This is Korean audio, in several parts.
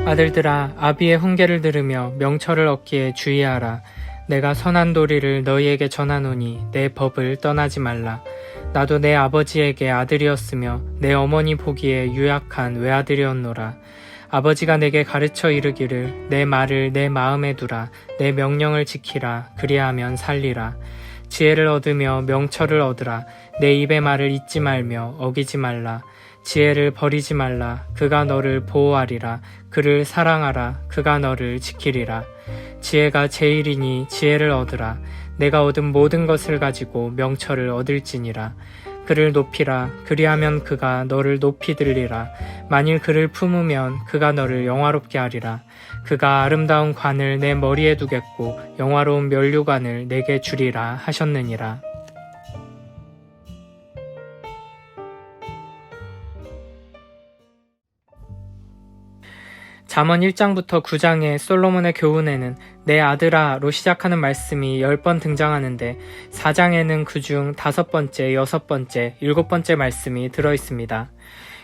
아들들아, 아비의 훈계를 들으며 명철을 얻기에 주의하라. 내가 선한 도리를 너희에게 전하노니 내 법을 떠나지 말라. 나도 내 아버지에게 아들이었으며 내 어머니 보기에 유약한 외아들이었노라. 아버지가 내게 가르쳐 이르기를 내 말을 내 마음에 두라. 내 명령을 지키라. 그리하면 살리라. 지혜를 얻으며 명철을 얻으라. 내 입의 말을 잊지 말며 어기지 말라. 지혜를 버리지 말라. 그가 너를 보호하리라. 그를 사랑하라. 그가 너를 지키리라. 지혜가 제일이니 지혜를 얻으라. 내가 얻은 모든 것을 가지고 명철을 얻을지니라. 그를 높이라. 그리하면 그가 너를 높이 들리라. 만일 그를 품으면 그가 너를 영화롭게 하리라. 그가 아름다운 관을 내 머리에 두겠고 영화로운 면류관을 내게 주리라 하셨느니라. 잠언 1장부터 9장의 솔로몬의 교훈에는 내 아들아로 시작하는 말씀이 10번 등장하는데 4장에는 그중 5번째, 6번째, 7번째 말씀이 들어있습니다.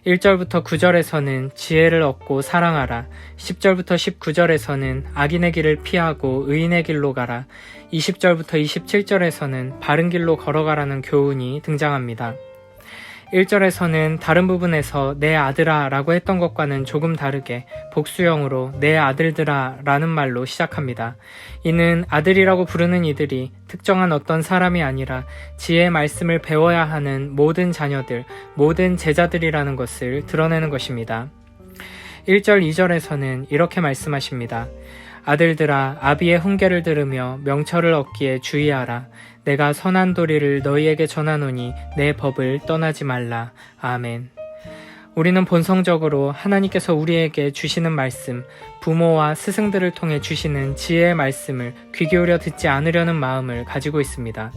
1절부터 9절에서는 지혜를 얻고 사랑하라. 10절부터 19절에서는 악인의 길을 피하고 의인의 길로 가라. 20절부터 27절에서는 바른 길로 걸어가라는 교훈이 등장합니다. 1절에서는 다른 부분에서 내 아들아 라고 했던 것과는 조금 다르게 복수형으로 내 아들들아 라는 말로 시작합니다. 이는 아들이라고 부르는 이들이 특정한 어떤 사람이 아니라 지혜의 말씀을 배워야 하는 모든 자녀들, 모든 제자들이라는 것을 드러내는 것입니다. 1절, 2절에서는 이렇게 말씀하십니다. 아들들아, 아비의 훈계를 들으며 명철을 얻기에 주의하라. 내가 선한 도리를 너희에게 전하노니 내 법을 떠나지 말라. 아멘. 우리는 본성적으로 하나님께서 우리에게 주시는 말씀, 부모와 스승들을 통해 주시는 지혜의 말씀을 귀 기울여 듣지 않으려는 마음을 가지고 있습니다.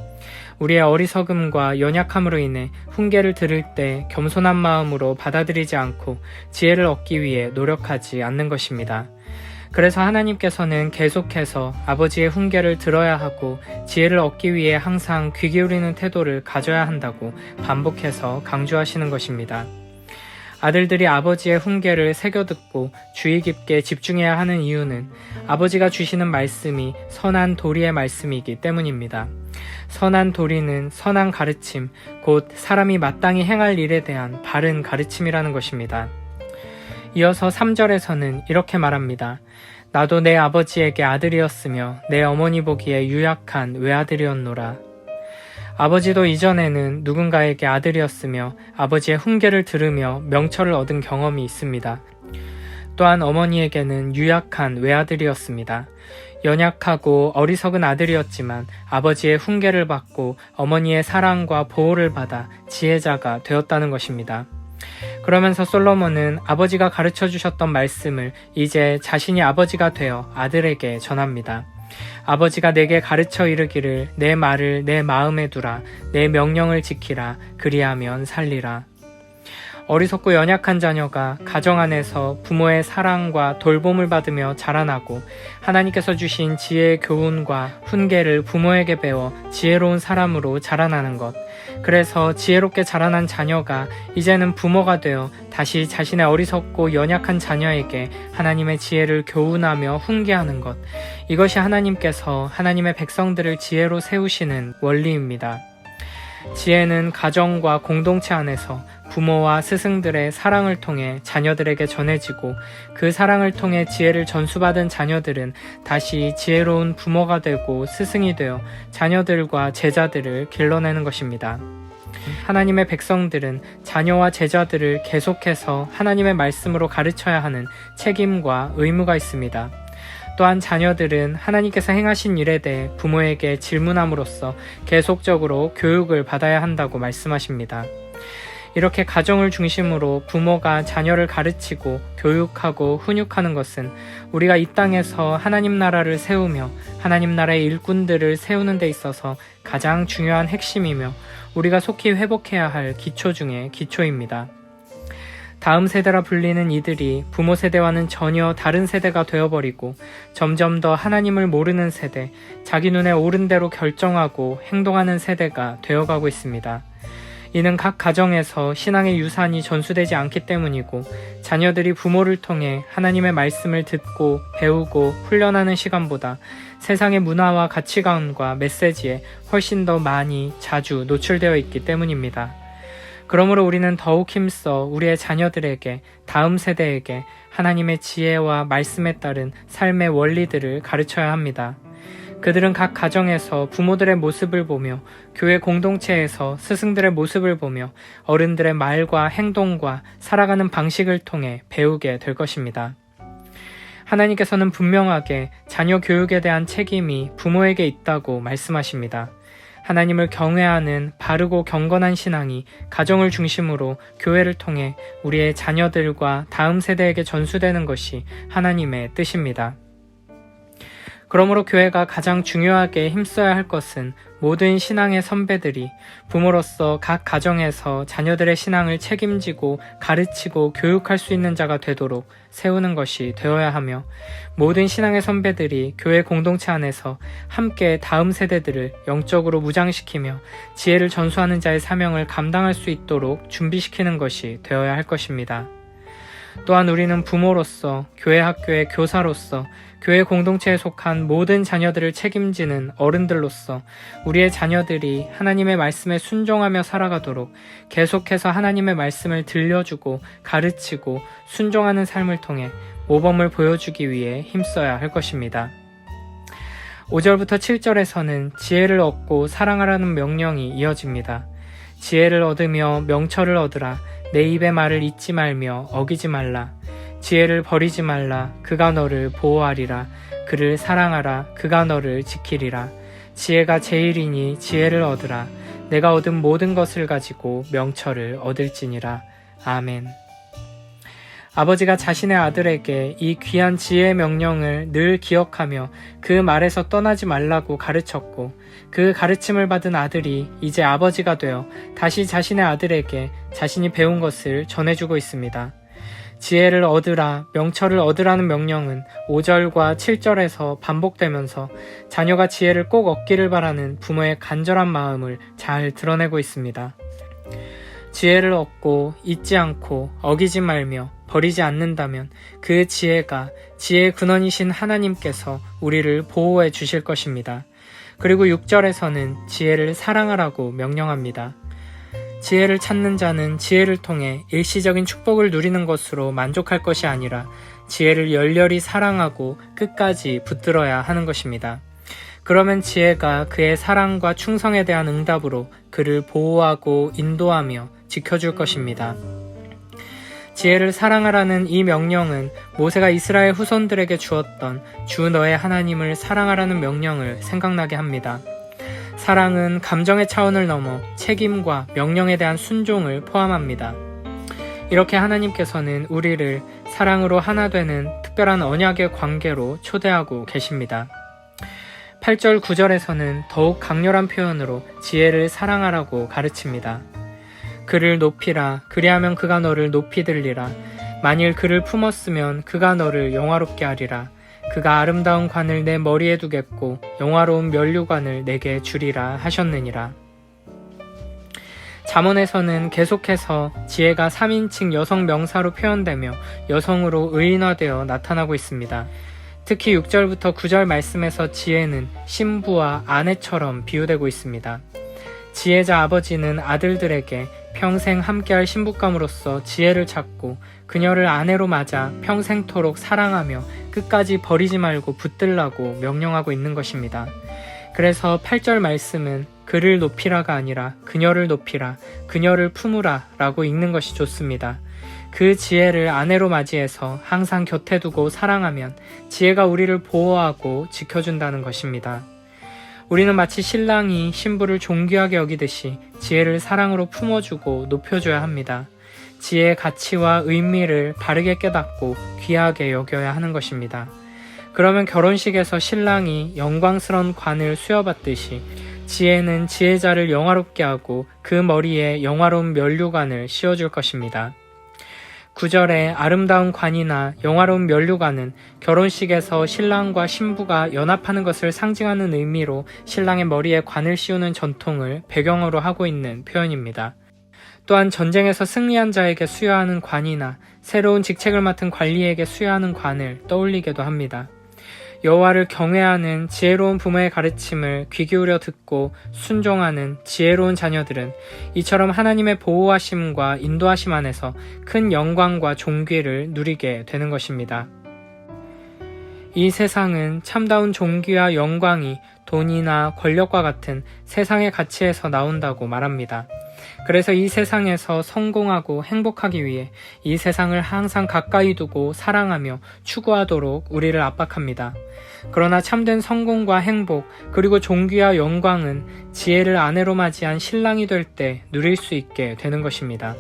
우리의 어리석음과 연약함으로 인해 훈계를 들을 때 겸손한 마음으로 받아들이지 않고 지혜를 얻기 위해 노력하지 않는 것입니다. 그래서 하나님께서는 계속해서 아버지의 훈계를 들어야 하고 지혜를 얻기 위해 항상 귀 기울이는 태도를 가져야 한다고 반복해서 강조하시는 것입니다. 아들들이 아버지의 훈계를 새겨듣고 주의 깊게 집중해야 하는 이유는 아버지가 주시는 말씀이 선한 도리의 말씀이기 때문입니다. 선한 도리는 선한 가르침, 곧 사람이 마땅히 행할 일에 대한 바른 가르침이라는 것입니다. 이어서 3절에서는 이렇게 말합니다. 나도 내 아버지에게 아들이었으며 내 어머니 보기에 유약한 외아들이었노라. 아버지도 이전에는 누군가에게 아들이었으며 아버지의 훈계를 들으며 명철을 얻은 경험이 있습니다. 또한 어머니에게는 유약한 외아들이었습니다. 연약하고 어리석은 아들이었지만 아버지의 훈계를 받고 어머니의 사랑과 보호를 받아 지혜자가 되었다는 것입니다. 그러면서 솔로몬은 아버지가 가르쳐 주셨던 말씀을 이제 자신이 아버지가 되어 아들에게 전합니다. 아버지가 내게 가르쳐 이르기를 내 말을 내 마음에 두라. 내 명령을 지키라. 그리하면 살리라. 어리석고 연약한 자녀가 가정 안에서 부모의 사랑과 돌봄을 받으며 자라나고 하나님께서 주신 지혜의 교훈과 훈계를 부모에게 배워 지혜로운 사람으로 자라나는 것. 그래서 지혜롭게 자라난 자녀가 이제는 부모가 되어 다시 자신의 어리석고 연약한 자녀에게 하나님의 지혜를 교훈하며 훈계하는 것. 이것이 하나님께서 하나님의 백성들을 지혜로 세우시는 원리입니다. 지혜는 가정과 공동체 안에서 부모와 스승들의 사랑을 통해 자녀들에게 전해지고 그 사랑을 통해 지혜를 전수받은 자녀들은 다시 지혜로운 부모가 되고 스승이 되어 자녀들과 제자들을 길러내는 것입니다. 하나님의 백성들은 자녀와 제자들을 계속해서 하나님의 말씀으로 가르쳐야 하는 책임과 의무가 있습니다. 또한 자녀들은 하나님께서 행하신 일에 대해 부모에게 질문함으로써 계속적으로 교육을 받아야 한다고 말씀하십니다. 이렇게 가정을 중심으로 부모가 자녀를 가르치고 교육하고 훈육하는 것은 우리가 이 땅에서 하나님 나라를 세우며 하나님 나라의 일꾼들을 세우는 데 있어서 가장 중요한 핵심이며 우리가 속히 회복해야 할 기초 중의 기초입니다. 다음 세대라 불리는 이들이 부모 세대와는 전혀 다른 세대가 되어버리고 점점 더 하나님을 모르는 세대, 자기 눈에 옳은 대로 결정하고 행동하는 세대가 되어가고 있습니다. 이는 각 가정에서 신앙의 유산이 전수되지 않기 때문이고 자녀들이 부모를 통해 하나님의 말씀을 듣고 배우고 훈련하는 시간보다 세상의 문화와 가치관과 메시지에 훨씬 더 많이 자주 노출되어 있기 때문입니다. 그러므로 우리는 더욱 힘써 우리의 자녀들에게, 다음 세대에게 하나님의 지혜와 말씀에 따른 삶의 원리들을 가르쳐야 합니다. 그들은 각 가정에서 부모들의 모습을 보며 교회 공동체에서 스승들의 모습을 보며 어른들의 말과 행동과 살아가는 방식을 통해 배우게 될 것입니다. 하나님께서는 분명하게 자녀 교육에 대한 책임이 부모에게 있다고 말씀하십니다. 하나님을 경외하는 바르고 경건한 신앙이 가정을 중심으로 교회를 통해 우리의 자녀들과 다음 세대에게 전수되는 것이 하나님의 뜻입니다. 그러므로 교회가 가장 중요하게 힘써야 할 것은 모든 신앙의 선배들이 부모로서 각 가정에서 자녀들의 신앙을 책임지고 가르치고 교육할 수 있는 자가 되도록 세우는 것이 되어야 하며, 모든 신앙의 선배들이 교회 공동체 안에서 함께 다음 세대들을 영적으로 무장시키며 지혜를 전수하는 자의 사명을 감당할 수 있도록 준비시키는 것이 되어야 할 것입니다. 또한 우리는 부모로서, 교회 학교의 교사로서, 교회 공동체에 속한 모든 자녀들을 책임지는 어른들로서 우리의 자녀들이 하나님의 말씀에 순종하며 살아가도록 계속해서 하나님의 말씀을 들려주고 가르치고 순종하는 삶을 통해 모범을 보여주기 위해 힘써야 할 것입니다. 5절부터 7절에서는 지혜를 얻고 사랑하라는 명령이 이어집니다. 지혜를 얻으며 명철을 얻으라. 내 입의 말을 잊지 말며 어기지 말라. 지혜를 버리지 말라. 그가 너를 보호하리라. 그를 사랑하라. 그가 너를 지키리라. 지혜가 제일이니 지혜를 얻으라. 내가 얻은 모든 것을 가지고 명철을 얻을지니라. 아멘. 아버지가 자신의 아들에게 이 귀한 지혜의 명령을 늘 기억하며 그 말에서 떠나지 말라고 가르쳤고, 그 가르침을 받은 아들이 이제 아버지가 되어 다시 자신의 아들에게 자신이 배운 것을 전해주고 있습니다. 지혜를 얻으라, 명철을 얻으라는 명령은 5절과 7절에서 반복되면서 자녀가 지혜를 꼭 얻기를 바라는 부모의 간절한 마음을 잘 드러내고 있습니다. 지혜를 얻고 잊지 않고 어기지 말며 버리지 않는다면 그 지혜가 지혜의 근원이신 하나님께서 우리를 보호해 주실 것입니다. 그리고 6절에서는 지혜를 사랑하라고 명령합니다. 지혜를 찾는 자는 지혜를 통해 일시적인 축복을 누리는 것으로 만족할 것이 아니라 지혜를 열렬히 사랑하고 끝까지 붙들어야 하는 것입니다. 그러면 지혜가 그의 사랑과 충성에 대한 응답으로 그를 보호하고 인도하며 지켜줄 것입니다. 지혜를 사랑하라는 이 명령은 모세가 이스라엘 후손들에게 주었던 주 너의 하나님을 사랑하라는 명령을 생각나게 합니다. 사랑은 감정의 차원을 넘어 책임과 명령에 대한 순종을 포함합니다. 이렇게 하나님께서는 우리를 사랑으로 하나 되는 특별한 언약의 관계로 초대하고 계십니다. 8절 9절에서는 더욱 강렬한 표현으로 지혜를 사랑하라고 가르칩니다. 그를 높이라. 그리하면 그가 너를 높이 들리라. 만일 그를 품었으면 그가 너를 영화롭게 하리라. 그가 아름다운 관을 내 머리에 두겠고 영화로운 면류관을 내게 주리라 하셨느니라. 잠언에서는 계속해서 지혜가 3인칭 여성 명사로 표현되며 여성으로 의인화되어 나타나고 있습니다. 특히 6절부터 9절 말씀에서 지혜는 신부와 아내처럼 비유되고 있습니다. 지혜자 아버지는 아들들에게 평생 함께할 신부감으로서 지혜를 찾고 그녀를 아내로 맞아 평생토록 사랑하며 끝까지 버리지 말고 붙들라고 명령하고 있는 것입니다. 그래서 8절 말씀은 그를 높이라가 아니라 그녀를 높이라, 그녀를 품으라 라고 읽는 것이 좋습니다. 그 지혜를 아내로 맞이해서 항상 곁에 두고 사랑하면 지혜가 우리를 보호하고 지켜준다는 것입니다. 우리는 마치 신랑이 신부를 존귀하게 여기듯이 지혜를 사랑으로 품어주고 높여줘야 합니다. 지혜의 가치와 의미를 바르게 깨닫고 귀하게 여겨야 하는 것입니다. 그러면 결혼식에서 신랑이 영광스러운 관을 수여받듯이 지혜는 지혜자를 영화롭게 하고 그 머리에 영화로운 면류관을 씌워줄 것입니다. 9절에 아름다운 관이나 영화로운 면류관은 결혼식에서 신랑과 신부가 연합하는 것을 상징하는 의미로 신랑의 머리에 관을 씌우는 전통을 배경으로 하고 있는 표현입니다. 또한 전쟁에서 승리한 자에게 수여하는 관이나 새로운 직책을 맡은 관리에게 수여하는 관을 떠올리게도 합니다. 여호와를 경외하는 지혜로운 부모의 가르침을 귀 기울여 듣고 순종하는 지혜로운 자녀들은 이처럼 하나님의 보호하심과 인도하심 안에서 큰 영광과 존귀를 누리게 되는 것입니다. 이 세상은 참다운 존귀와 영광이 돈이나 권력과 같은 세상의 가치에서 나온다고 말합니다. 그래서 이 세상에서 성공하고 행복하기 위해 이 세상을 항상 가까이 두고 사랑하며 추구하도록 우리를 압박합니다. 그러나 참된 성공과 행복 그리고 존귀와 영광은 지혜를 아내로 맞이한 신랑이 될 때 누릴 수 있게 되는 것입니다.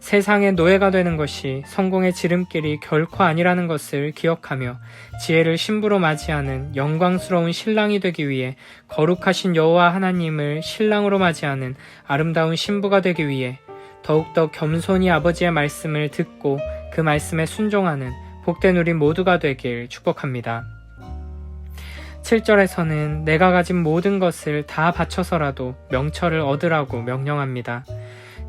세상의 노예가 되는 것이 성공의 지름길이 결코 아니라는 것을 기억하며 지혜를 신부로 맞이하는 영광스러운 신랑이 되기 위해 거룩하신 여호와 하나님을 신랑으로 맞이하는 아름다운 신부가 되기 위해 더욱더 겸손히 아버지의 말씀을 듣고 그 말씀에 순종하는 복된 우리 모두가 되길 축복합니다. 7절에서는 내가 가진 모든 것을 다 바쳐서라도 명철을 얻으라고 명령합니다.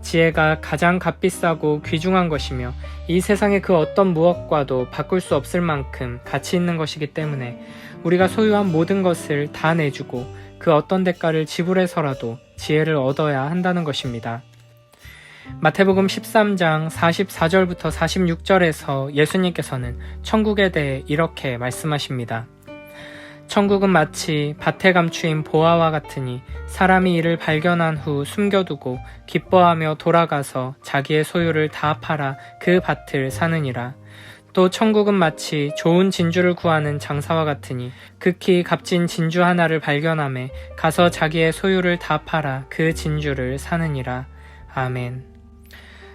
지혜가 가장 값비싸고 귀중한 것이며 이 세상의 그 어떤 무엇과도 바꿀 수 없을 만큼 가치 있는 것이기 때문에 우리가 소유한 모든 것을 다 내주고 그 어떤 대가를 지불해서라도 지혜를 얻어야 한다는 것입니다. 마태복음 13장 44절부터 46절에서 예수님께서는 천국에 대해 이렇게 말씀하십니다. 천국은 마치 밭에 감추인 보화와 같으니 사람이 이를 발견한 후 숨겨두고 기뻐하며 돌아가서 자기의 소유를 다 팔아 그 밭을 사느니라. 또 천국은 마치 좋은 진주를 구하는 장사와 같으니 극히 값진 진주 하나를 발견하매 가서 자기의 소유를 다 팔아 그 진주를 사느니라. 아멘.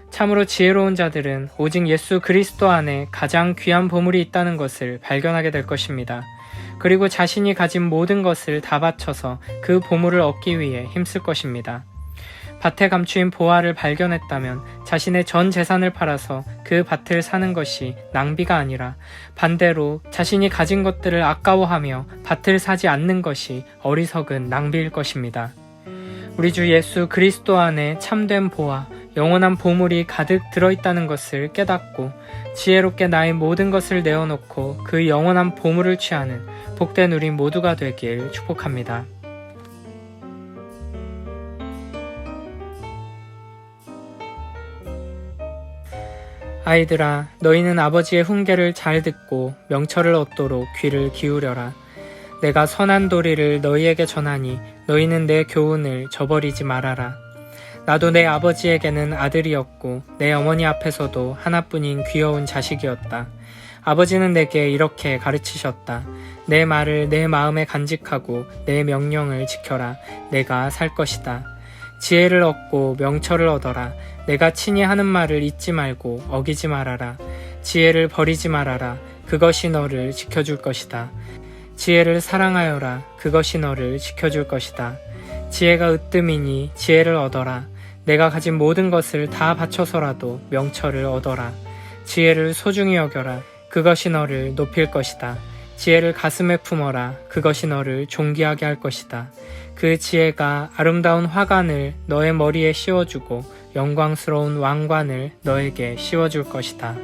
참으로 지혜로운 자들은 오직 예수 그리스도 안에 가장 귀한 보물이 있다는 것을 발견하게 될 것입니다. 그리고 자신이 가진 모든 것을 다 바쳐서 그 보물을 얻기 위해 힘쓸 것입니다. 밭에 감추인 보화를 발견했다면 자신의 전 재산을 팔아서 그 밭을 사는 것이 낭비가 아니라 반대로 자신이 가진 것들을 아까워하며 밭을 사지 않는 것이 어리석은 낭비일 것입니다. 우리 주 예수 그리스도 안에 참된 보화, 영원한 보물이 가득 들어있다는 것을 깨닫고 지혜롭게 나의 모든 것을 내어놓고 그 영원한 보물을 취하는 복된 우리 모두가 되길 축복합니다. 아이들아, 너희는 아버지의 훈계를 잘 듣고 명철을 얻도록 귀를 기울여라. 내가 선한 도리를 너희에게 전하니 너희는 내 교훈을 저버리지 말아라. 나도 내 아버지에게는 아들이었고 내 어머니 앞에서도 하나뿐인 귀여운 자식이었다. 아버지는 내게 이렇게 가르치셨다. 내 말을 내 마음에 간직하고 내 명령을 지켜라. 내가 살 것이다. 지혜를 얻고 명철을 얻어라. 내가 친히 하는 말을 잊지 말고 어기지 말아라. 지혜를 버리지 말아라. 그것이 너를 지켜줄 것이다. 지혜를 사랑하여라. 그것이 너를 지켜줄 것이다. 지혜가 으뜸이니 지혜를 얻어라. 내가 가진 모든 것을 다 바쳐서라도 명철을 얻어라. 지혜를 소중히 여겨라. 그것이 너를 높일 것이다. 지혜를 가슴에 품어라. 그것이 너를 존귀하게 할 것이다. 그 지혜가 아름다운 화관을 너의 머리에 씌워주고 영광스러운 왕관을 너에게 씌워줄 것이다.